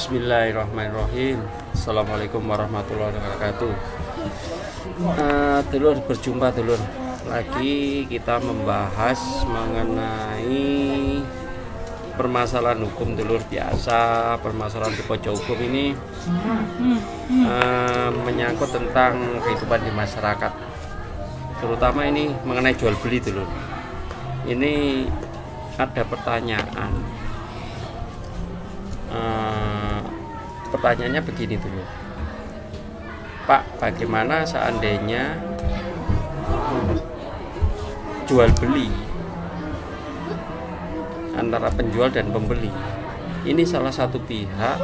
Bismillahirrahmanirrahim. Assalamualaikum warahmatullahi wabarakatuh. Dulur, berjumpa dulur. Lagi kita membahas mengenai permasalahan hukum dulur. Biasa permasalahan di pojok hukum ini menyangkut tentang kehidupan di masyarakat, terutama ini mengenai jual beli dulur. Ini ada pertanyaan. Pertanyaannya begini dulu, Pak, bagaimana seandainya jual beli antara penjual dan pembeli ini salah satu pihak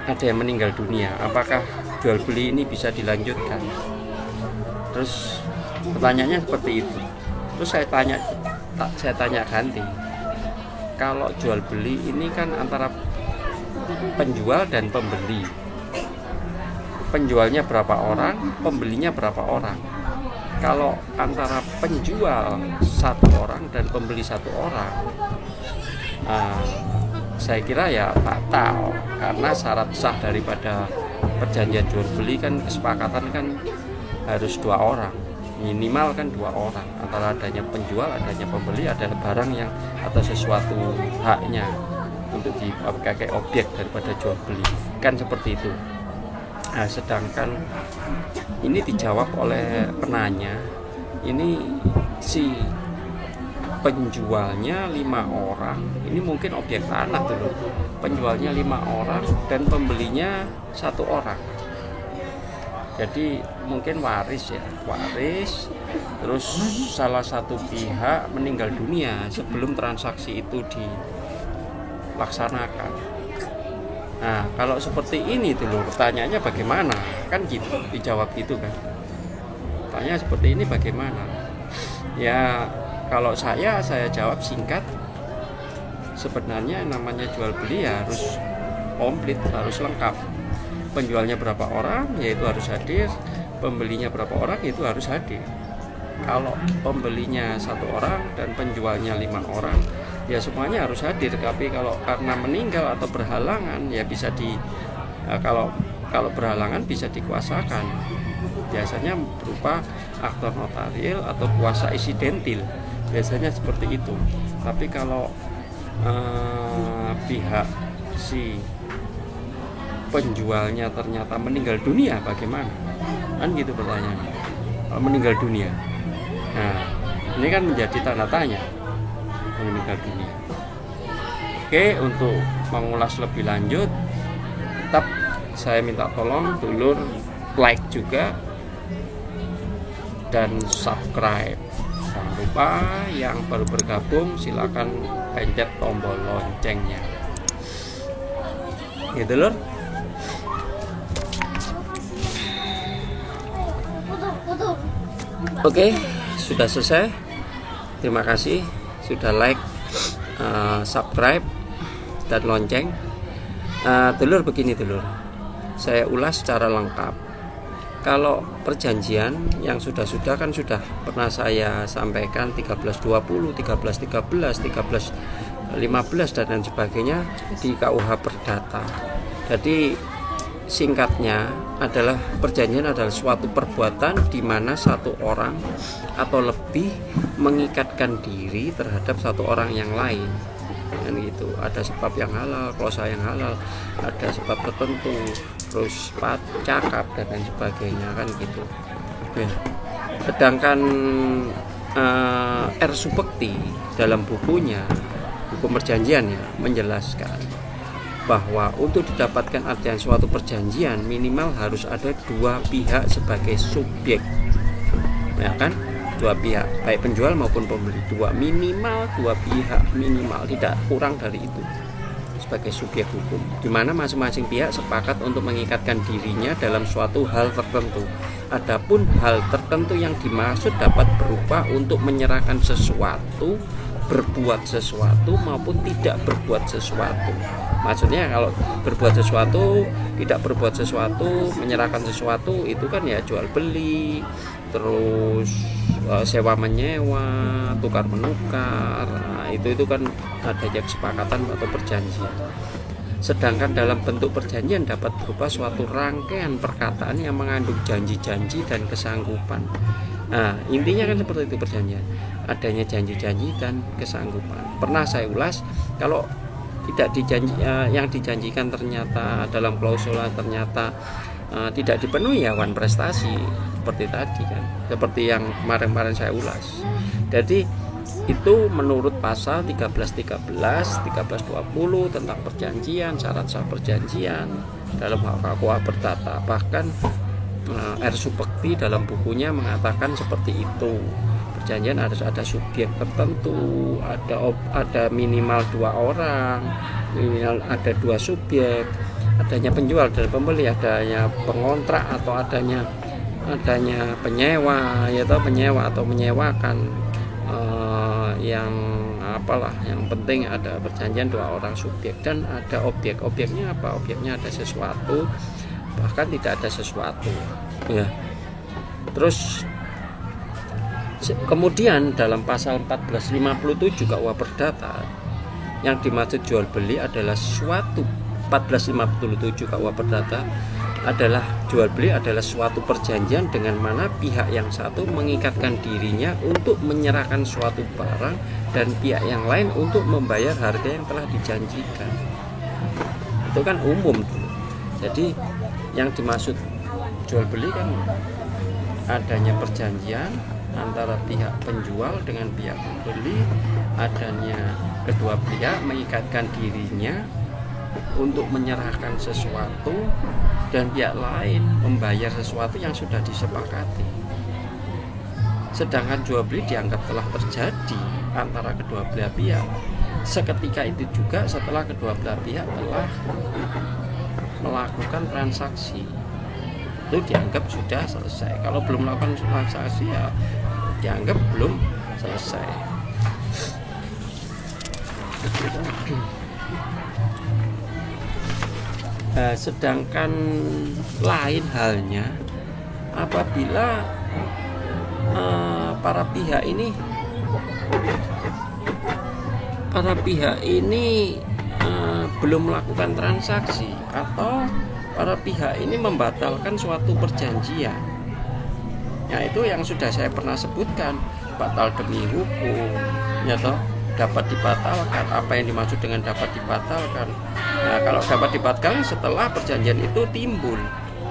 ada yang meninggal dunia, apakah jual beli ini bisa dilanjutkan? Terus pertanyaannya seperti itu. Terus saya tanya ganti, kalau jual beli ini kan antara penjual dan pembeli, penjualnya berapa orang, pembelinya berapa orang. Kalau antara penjual satu orang dan pembeli satu orang, saya kira ya batal, karena syarat sah daripada perjanjian jual beli kan kesepakatan kan harus dua orang, minimal kan dua orang, antara adanya penjual, adanya pembeli, ada barang yang atau sesuatu haknya untuk dipakai objek daripada jual beli, kan seperti itu. Nah, sedangkan ini dijawab oleh penanya, ini si penjualnya 5 orang, ini mungkin objek tanah dulu, penjualnya 5 orang dan pembelinya 1 orang. Jadi mungkin waris, terus salah satu pihak meninggal dunia sebelum transaksi itu dilaksanakan. Nah, kalau seperti ini dulu pertanyaannya bagaimana? Kan gitu, dijawab gitu kan. Tanya seperti ini bagaimana? Ya, kalau saya jawab singkat. Sebenarnya namanya jual beli ya harus komplit, harus lengkap. Penjualnya berapa orang, yaitu harus hadir. Pembelinya berapa orang, itu harus hadir. Kalau pembelinya 1 orang dan penjualnya 5 orang, ya semuanya harus hadir. Tapi kalau karena meninggal atau berhalangan, ya bisa kalau berhalangan bisa dikuasakan. Biasanya berupa aktor notarial atau kuasa insidentil. Biasanya seperti itu. Tapi kalau pihak si penjualnya ternyata meninggal dunia, bagaimana? Kan gitu pertanyaannya. Kalau meninggal dunia, nah ini kan menjadi tanda tanya, meninggal dunia. Oke, untuk mengulas lebih lanjut, tetap saya minta tolong dulur like juga dan subscribe. Jangan lupa yang baru bergabung silakan pencet tombol loncengnya. Ya dulur. Oke, sudah selesai. Terima kasih sudah like, subscribe dan lonceng. Dulur, begini dulur, saya ulas secara lengkap. Kalau perjanjian yang sudah kan sudah pernah saya sampaikan 1320, 1313, 1315 dan lain sebagainya di KUH Perdata. Jadi singkatnya adalah perjanjian adalah suatu perbuatan di mana satu orang atau lebih mengikatkan diri terhadap satu orang yang lain. Dan gitu, ada sebab yang halal, klausa yang halal, ada sebab tertentu, terus cakap dan lain sebagainya, kan gitu. Ya. Sedangkan R. Subekti dalam bukunya Hukum Perjanjian ya menjelaskan bahwa untuk didapatkan artian suatu perjanjian minimal harus ada 2 pihak sebagai subjek. ya kan, dua pihak baik penjual maupun pembeli, minimal dua pihak, minimal tidak kurang dari itu sebagai subjek hukum, di mana masing-masing pihak sepakat untuk mengikatkan dirinya dalam suatu hal tertentu. Adapun hal tertentu yang dimaksud dapat berupa untuk menyerahkan sesuatu, berbuat sesuatu maupun tidak berbuat sesuatu. Maksudnya kalau berbuat sesuatu, tidak berbuat sesuatu, menyerahkan sesuatu, itu kan ya jual beli, terus sewa menyewa, tukar menukar. Nah, itu kan adanya kesepakatan atau perjanjian. Sedangkan dalam bentuk perjanjian dapat berupa suatu rangkaian perkataan yang mengandung janji-janji dan kesanggupan. Nah, intinya kan seperti itu perjanjian, adanya janji-janji dan kesanggupan. Pernah saya ulas, kalau tidak yang dijanjikan ternyata dalam klausula ternyata tidak dipenuhi, ya wan prestasi, seperti tadi kan, seperti yang kemarin saya ulas. Jadi itu menurut pasal 1313, 1320 tentang perjanjian, syarat sah perjanjian dalam hak perdata. Bahkan R. Supekti dalam bukunya mengatakan seperti itu. Perjanjian harus ada subjek tertentu, ada minimal 2 orang, minimal ada 2 subjek, adanya penjual dan pembeli, adanya pengontrak atau adanya penyewa, yaitu penyewa atau menyewakan, yang apalah, yang penting ada perjanjian 2 orang subjek dan ada objeknya apa? Objeknya ada sesuatu, bahkan tidak ada sesuatu, ya. Terus kemudian dalam pasal 1457 KUH Perdata yang dimaksud jual beli adalah suatu 1457 KUH Perdata adalah jual beli adalah suatu perjanjian dengan mana pihak yang satu mengikatkan dirinya untuk menyerahkan suatu barang dan pihak yang lain untuk membayar harga yang telah dijanjikan. Itu kan umum. Jadi yang dimaksud jual beli kan adanya perjanjian antara pihak penjual dengan pihak pembeli, adanya kedua pihak mengikatkan dirinya untuk menyerahkan sesuatu dan pihak lain membayar sesuatu yang sudah disepakati. Sedangkan jual beli dianggap telah terjadi antara kedua belah pihak seketika itu juga setelah kedua belah pihak telah melakukan transaksi. Itu dianggap sudah selesai. Kalau belum melakukan transaksi, ya dianggap belum selesai. Sedangkan lain halnya apabila para pihak ini belum melakukan transaksi atau para pihak ini membatalkan suatu perjanjian. Ya, itu yang sudah saya pernah sebutkan, batal demi hukum, ya toh, dapat dibatalkan. Apa yang dimaksud dengan dapat dibatalkan? Nah, kalau dapat dibatalkan setelah perjanjian itu timbul.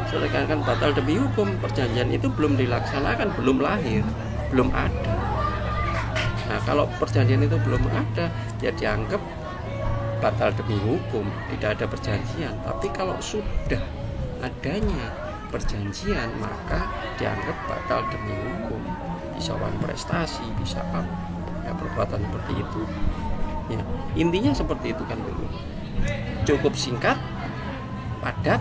Sedangkan batal demi hukum, perjanjian itu belum dilaksanakan, belum lahir, belum ada. Nah, kalau perjanjian itu belum ada, ya dianggap batal demi hukum, tidak ada perjanjian. Tapi kalau sudah adanya perjanjian, maka dianggap batal demi hukum. Bisa wan prestasi, bisa apa, ya perbuatan seperti itu. Ya, intinya seperti itu kan dulu. Cukup singkat, padat,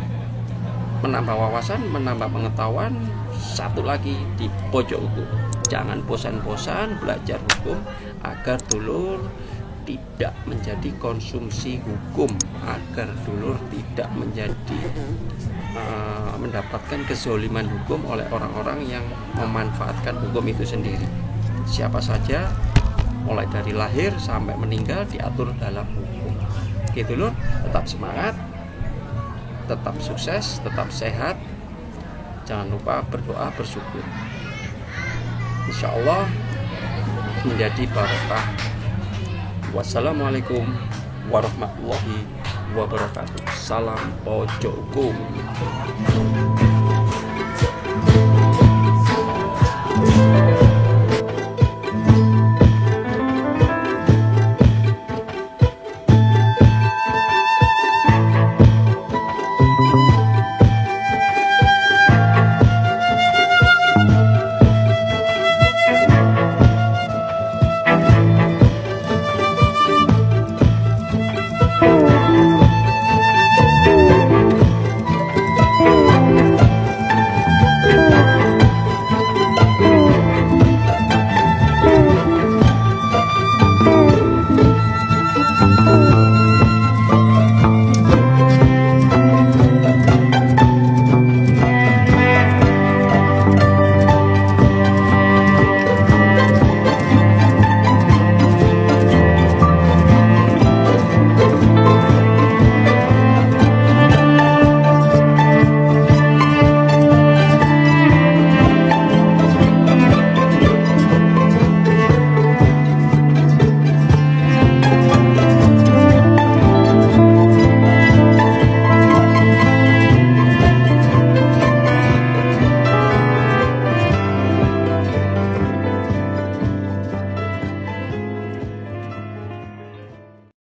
menambah wawasan, menambah pengetahuan. Satu lagi di pojok itu, jangan bosan-bosan belajar hukum agar dulur tidak menjadi konsumsi hukum, agar dulur tidak menjadi mendapatkan kezoliman hukum oleh orang-orang yang memanfaatkan hukum itu sendiri. Siapa saja mulai dari lahir sampai meninggal diatur dalam hukum. Gitu dulur, tetap semangat, tetap sukses, tetap sehat. Jangan lupa berdoa, bersyukur. Insya Allah menjadi barokah. Wassalamualaikum warahmatullahi wabarakatuh. Salam pojok hukum.